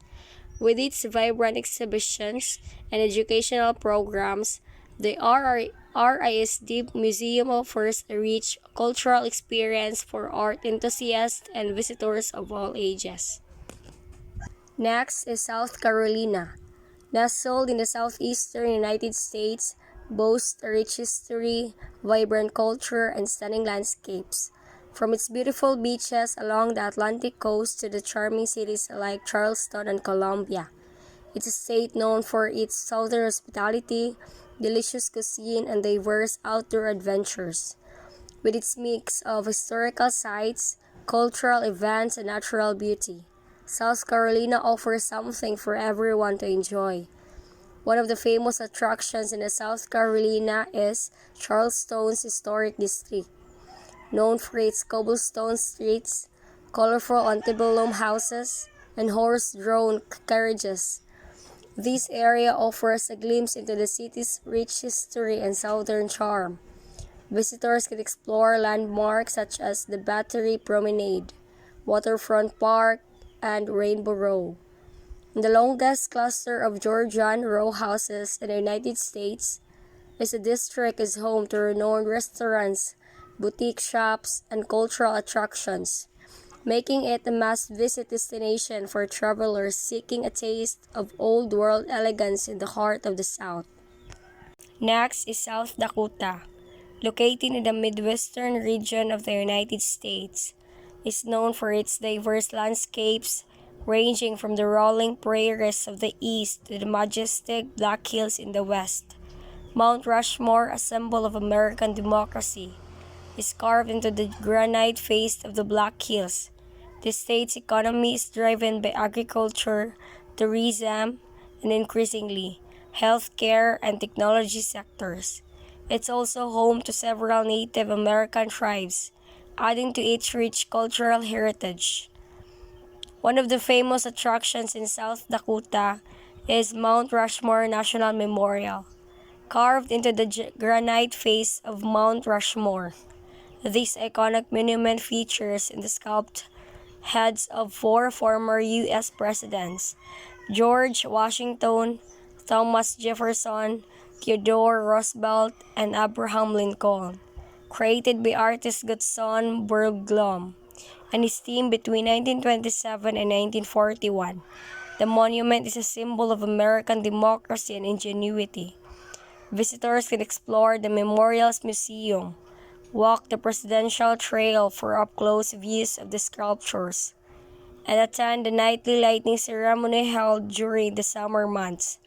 With its vibrant exhibitions and educational programs, the RISD Museum offers a rich cultural experience for art enthusiasts and visitors of all ages. Next is South Carolina. Nestled in the southeastern United States, boasts a rich history, vibrant culture, and stunning landscapes. From its beautiful beaches along the Atlantic coast to the charming cities like Charleston and Columbia. It's a state known for its southern hospitality, delicious cuisine, and diverse outdoor adventures. With its mix of historical sites, cultural events, and natural beauty, South Carolina offers something for everyone to enjoy. One of the famous attractions in the South Carolina is Charleston's Historic District, known for its cobblestone streets, colorful antebellum houses, and horse-drawn carriages. This area offers a glimpse into the city's rich history and southern charm. Visitors can explore landmarks such as the Battery Promenade, Waterfront Park, and Rainbow Row. The longest cluster of Georgian row houses in the United States, this district is home to renowned restaurants, boutique shops, and cultural attractions, making it a must-visit destination for travelers seeking a taste of old-world elegance in the heart of the South. Next is South Dakota, located in the Midwestern region of the United States. Is known for its diverse landscapes, ranging from the rolling prairies of the east to the majestic Black Hills in the west. Mount Rushmore, a symbol of American democracy, is carved into the granite face of the Black Hills. The state's economy is driven by agriculture, tourism, and increasingly, healthcare and technology sectors. It's also home to several Native American tribes, adding to its rich cultural heritage. One of the famous attractions in South Dakota is Mount Rushmore National Memorial, carved into the granite face of Mount Rushmore. This iconic monument features in the sculpted heads of four former U.S. presidents, George Washington, Thomas Jefferson, Theodore Roosevelt, and Abraham Lincoln, created by artist Gutzon Berglom and his team between 1927 and 1941. The monument is a symbol of American democracy and ingenuity. Visitors can explore the Memorial's museum, walk the Presidential Trail for up-close views of the sculptures, and attend the nightly lighting ceremony held during the summer months.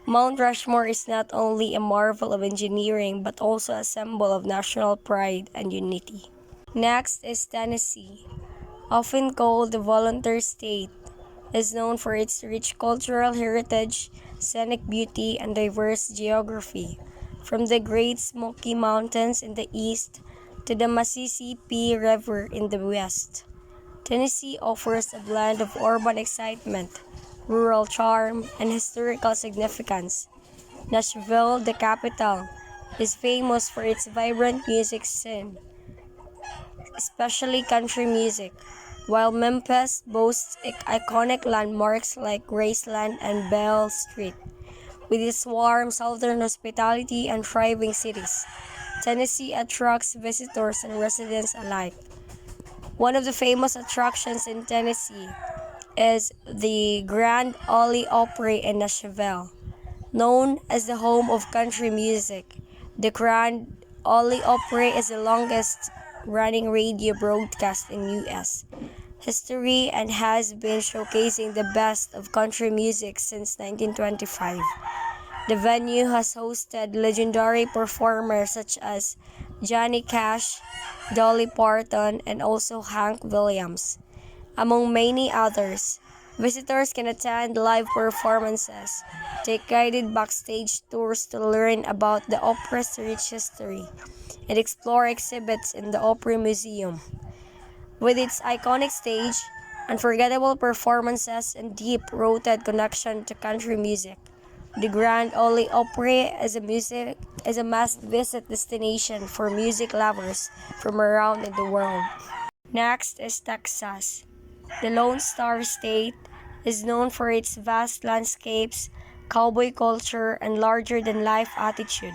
Mount Rushmore is not only a marvel of engineering but also a symbol of national pride and unity. Next is Tennessee, often called the Volunteer State, is known for its rich cultural heritage, scenic beauty, and diverse geography. From the Great Smoky Mountains in the east to the Mississippi River in the west, Tennessee offers a blend of urban excitement, rural charm, and historical significance. Nashville, the capital, is famous for its vibrant music scene, especially country music, while Memphis boasts iconic landmarks like Graceland and Bell Street. With its warm southern hospitality and thriving cities, Tennessee attracts visitors and residents alike. One of the famous attractions in Tennessee is the Grand Ole Opry in Nashville. Known as the home of country music, the Grand Ole Opry is the longest running radio broadcast in US history and has been showcasing the best of country music since 1925. The venue has hosted legendary performers such as Johnny Cash, Dolly Parton, and also Hank Williams, among many others. Visitors can attend live performances, take guided backstage tours to learn about the opera's rich history, and explore exhibits in the Opry Museum. With its iconic stage, unforgettable performances, and deep-rooted connection to country music, the Grand Ole Opry is a must-visit destination for music lovers from around in the world. Next is Texas. The Lone Star State is known for its vast landscapes, cowboy culture, and larger-than-life attitude.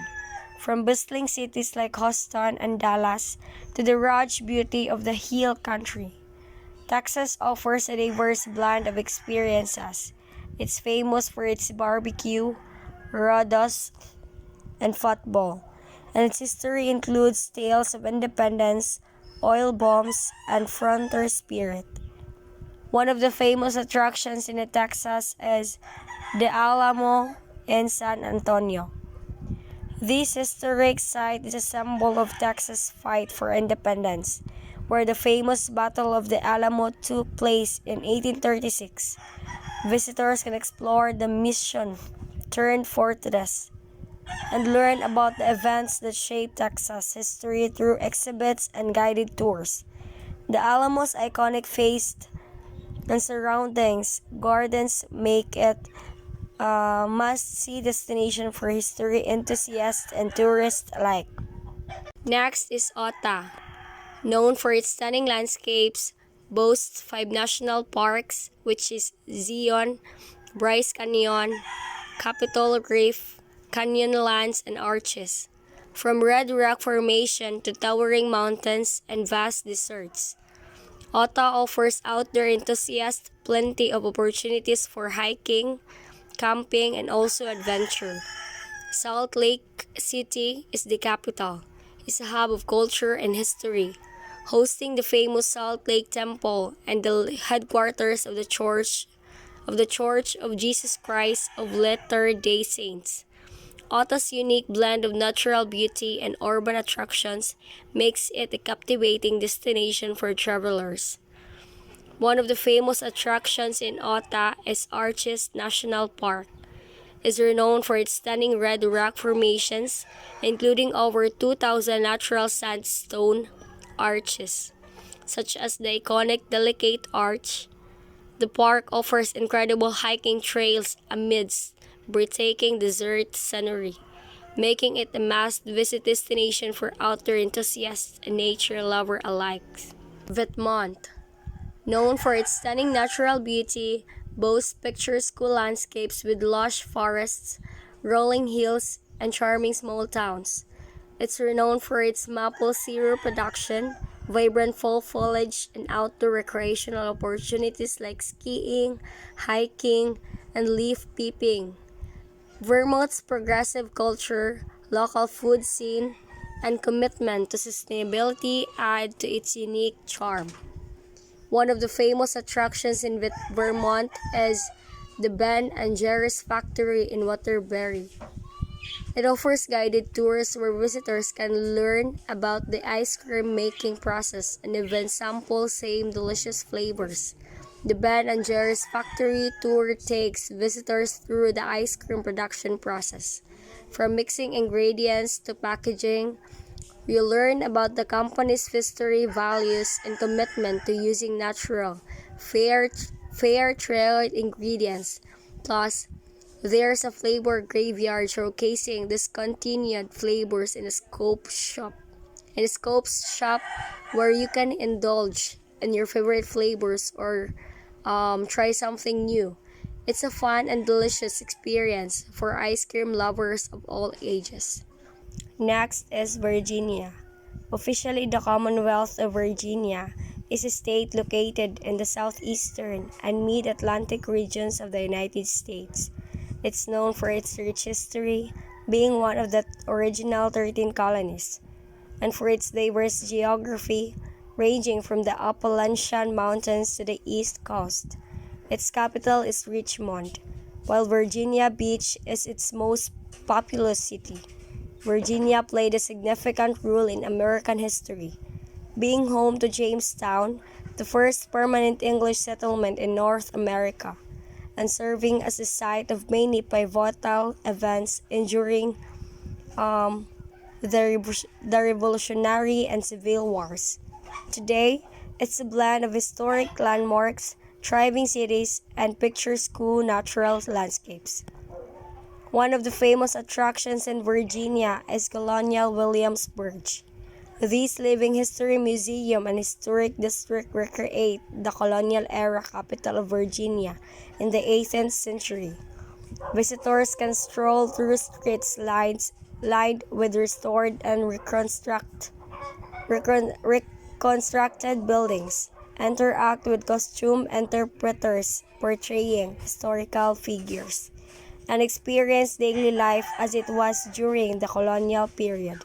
From bustling cities like Houston and Dallas to the rugged beauty of the hill country, Texas offers a diverse blend of experiences. It's famous for its barbecue, rodeos, and football, and its history includes tales of independence, oil bombs, and frontier spirit. One of the famous attractions in Texas is the Alamo in San Antonio. This historic site is a symbol of Texas' fight for independence, where the famous Battle of the Alamo took place in 1836. Visitors can explore the mission turned fortress and learn about the events that shaped Texas history through exhibits and guided tours. The Alamo's iconic face and surroundings gardens make it a must-see destination for history enthusiasts and tourists alike. Next is Utah. Known for its stunning landscapes, boasts 5 national parks, which is Zion, Bryce Canyon, Capitol Reef, Canyonlands, and Arches. From red rock formation to towering mountains and vast deserts, Utah offers outdoor enthusiasts plenty of opportunities for hiking, camping, and also adventure. Salt Lake City is the capital. It's a hub of culture and history, hosting the famous Salt Lake Temple and the headquarters of the Church of Jesus Christ of Latter-day Saints. Utah's unique blend of natural beauty and urban attractions makes it a captivating destination for travelers. One of the famous attractions in Utah is Arches National Park. It is renowned for its stunning red rock formations, including over 2,000 natural sandstone arches, such as the iconic Delicate Arch. The park offers incredible hiking trails amidst breathtaking desert scenery, making it a must-visit destination for outdoor enthusiasts and nature lovers alike. Vermont, known for its stunning natural beauty, boasts picturesque landscapes with lush forests, rolling hills, and charming small towns. It's renowned for its maple syrup production, vibrant fall foliage, and outdoor recreational opportunities like skiing, hiking, and leaf peeping. Vermont's progressive culture, local food scene, and commitment to sustainability add to its unique charm. One of the famous attractions in Vermont is the Ben and Jeres factory in Waterbury. It offers guided tours where visitors can learn about the ice cream making process and even sample same delicious flavors. The Ben and Jerry's factory tour takes visitors through the ice cream production process. From mixing ingredients to packaging, you learn about the company's history, values, and commitment to using natural, fair trade ingredients. Plus, there's a flavor graveyard showcasing discontinued flavors in a scope shop where you can indulge in your favorite flavors or try something new. It's a fun and delicious experience for ice cream lovers of all ages. Next is Virginia. Officially, the Commonwealth of Virginia is a state located in the southeastern and mid-Atlantic regions of the United States. It's known for its rich history, being one of the original 13 colonies, and for its diverse geography, ranging from the Appalachian Mountains to the East Coast. Its capital is Richmond, while Virginia Beach is its most populous city. Virginia played a significant role in American history, being home to Jamestown, the first permanent English settlement in North America, and serving as the site of many pivotal events enduring the Revolutionary and Civil Wars. Today, it's a blend of historic landmarks, thriving cities, and picturesque natural landscapes. One of the famous attractions in Virginia is Colonial Williamsburg. This living history museum and historic district recreate the colonial era capital of Virginia in the 18th century. Visitors can stroll through streets lined with restored and reconstructed buildings, interact with costume interpreters portraying historical figures, and experience daily life as it was during the colonial period.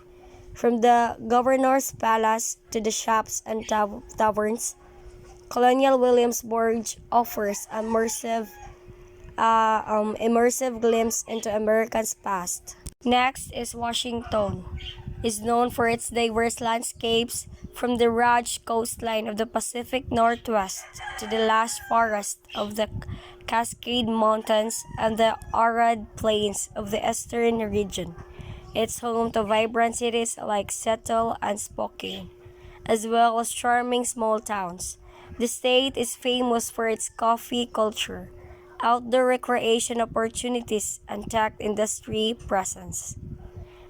From the governor's palace to the shops and taverns, Colonial Williamsburg offers immersive glimpse into America's past. Next is Washington. Is known for its diverse landscapes from the rugged coastline of the Pacific Northwest to the lush forest of the Cascade Mountains and the arid plains of the eastern region. It's home to vibrant cities like Seattle and Spokane, as well as charming small towns. The state is famous for its coffee culture, outdoor recreation opportunities, and tech industry presence.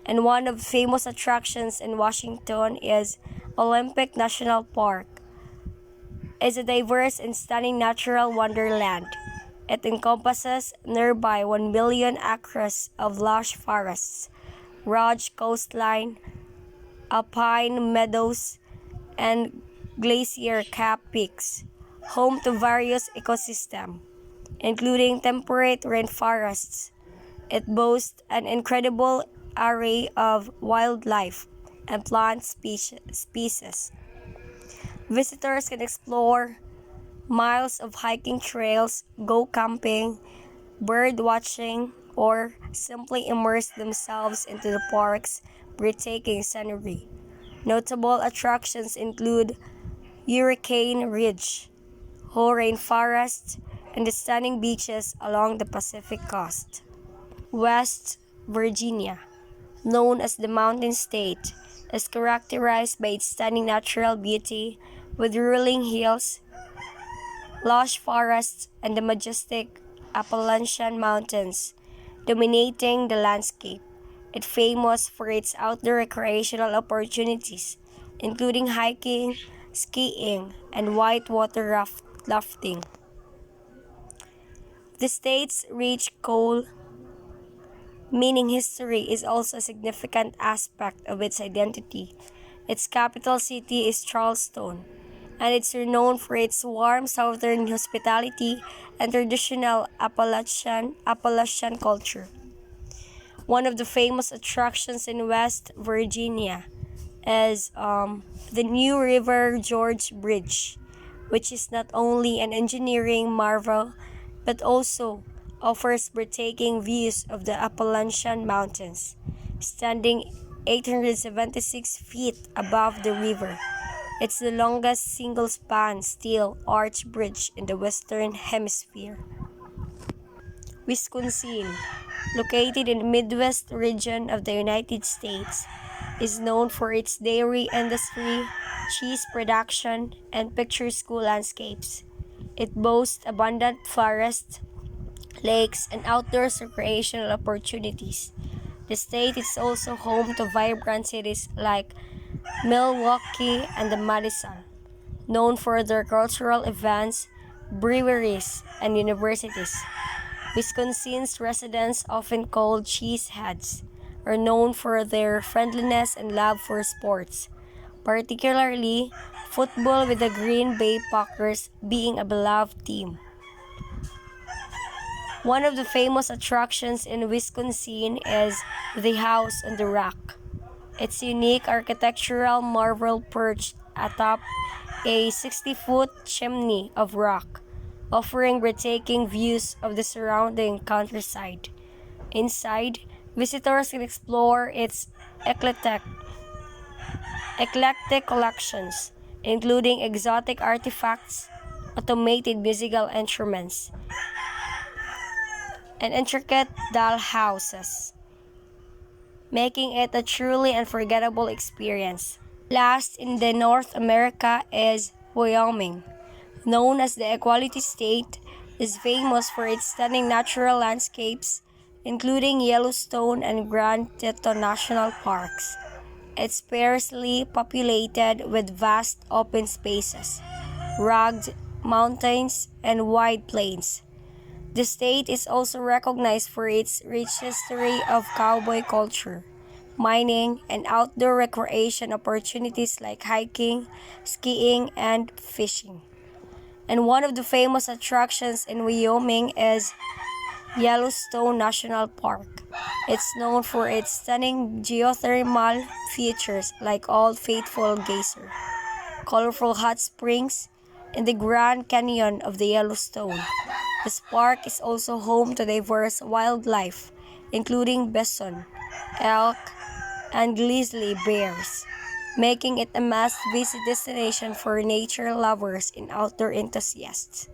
And one of the famous attractions in Washington is Olympic National Park. It's a diverse and stunning natural wonderland. It encompasses nearby 1 million acres of lush forests, rugged coastline, alpine meadows, and glacier-capped peaks, home to various ecosystems, including temperate rainforests. It boasts an incredible array of wildlife and plant species. Visitors can explore miles of hiking trails, go camping, bird watching, or simply immerse themselves into the park's breathtaking scenery. Notable attractions include Hurricane Ridge, whole rainforest, and the stunning beaches along the Pacific coast. West Virginia, known as the Mountain State, is characterized by its stunning natural beauty with rolling hills, lush forests, and the majestic Appalachian Mountains dominating the landscape. It's famous for its outdoor recreational opportunities, including hiking, skiing, and whitewater rafting. The state's rich coal meaning history is also a significant aspect of its identity. Its capital city is Charleston, and it's renowned for its warm southern hospitality and traditional Appalachian culture. One of the famous attractions in West Virginia is the New River George Bridge, which is not only an engineering marvel but also offers breathtaking views of the Appalachian Mountains, standing 876 feet above the river. It's the longest single-span steel arch bridge in the Western Hemisphere. Wisconsin, located in the Midwest region of the United States, is known for its dairy industry, cheese production, and picturesque landscapes. It boasts abundant forests, lakes, and outdoor recreational opportunities. The state is also home to vibrant cities like Milwaukee and the Madison, known for their cultural events, breweries, and universities. Wisconsin's residents, often called cheeseheads, are known for their friendliness and love for sports, particularly football, with the Green Bay Packers being a beloved team. One of the famous attractions in Wisconsin is the House on the Rock. Its unique architectural marvel perched atop a 60-foot chimney of rock, offering breathtaking views of the surrounding countryside. Inside, visitors can explore its eclectic, eclectic collections, including exotic artifacts, automated musical instruments, and intricate doll houses, making it a truly unforgettable experience. Last in the North America is Wyoming, known as the Equality State, is famous for its stunning natural landscapes, including Yellowstone and Grand Teton National Parks. It's sparsely populated with vast open spaces, rugged mountains, and wide plains. The state is also recognized for its rich history of cowboy culture, mining, and outdoor recreation opportunities like hiking, skiing, and fishing. And one of the famous attractions in Wyoming is Yellowstone National Park. It's known for its stunning geothermal features like Old Faithful Geyser, colorful hot springs, and the Grand Canyon of the Yellowstone. This park is also home to diverse wildlife, including bison, elk, and grizzly bears, making it a must-visit destination for nature lovers and outdoor enthusiasts.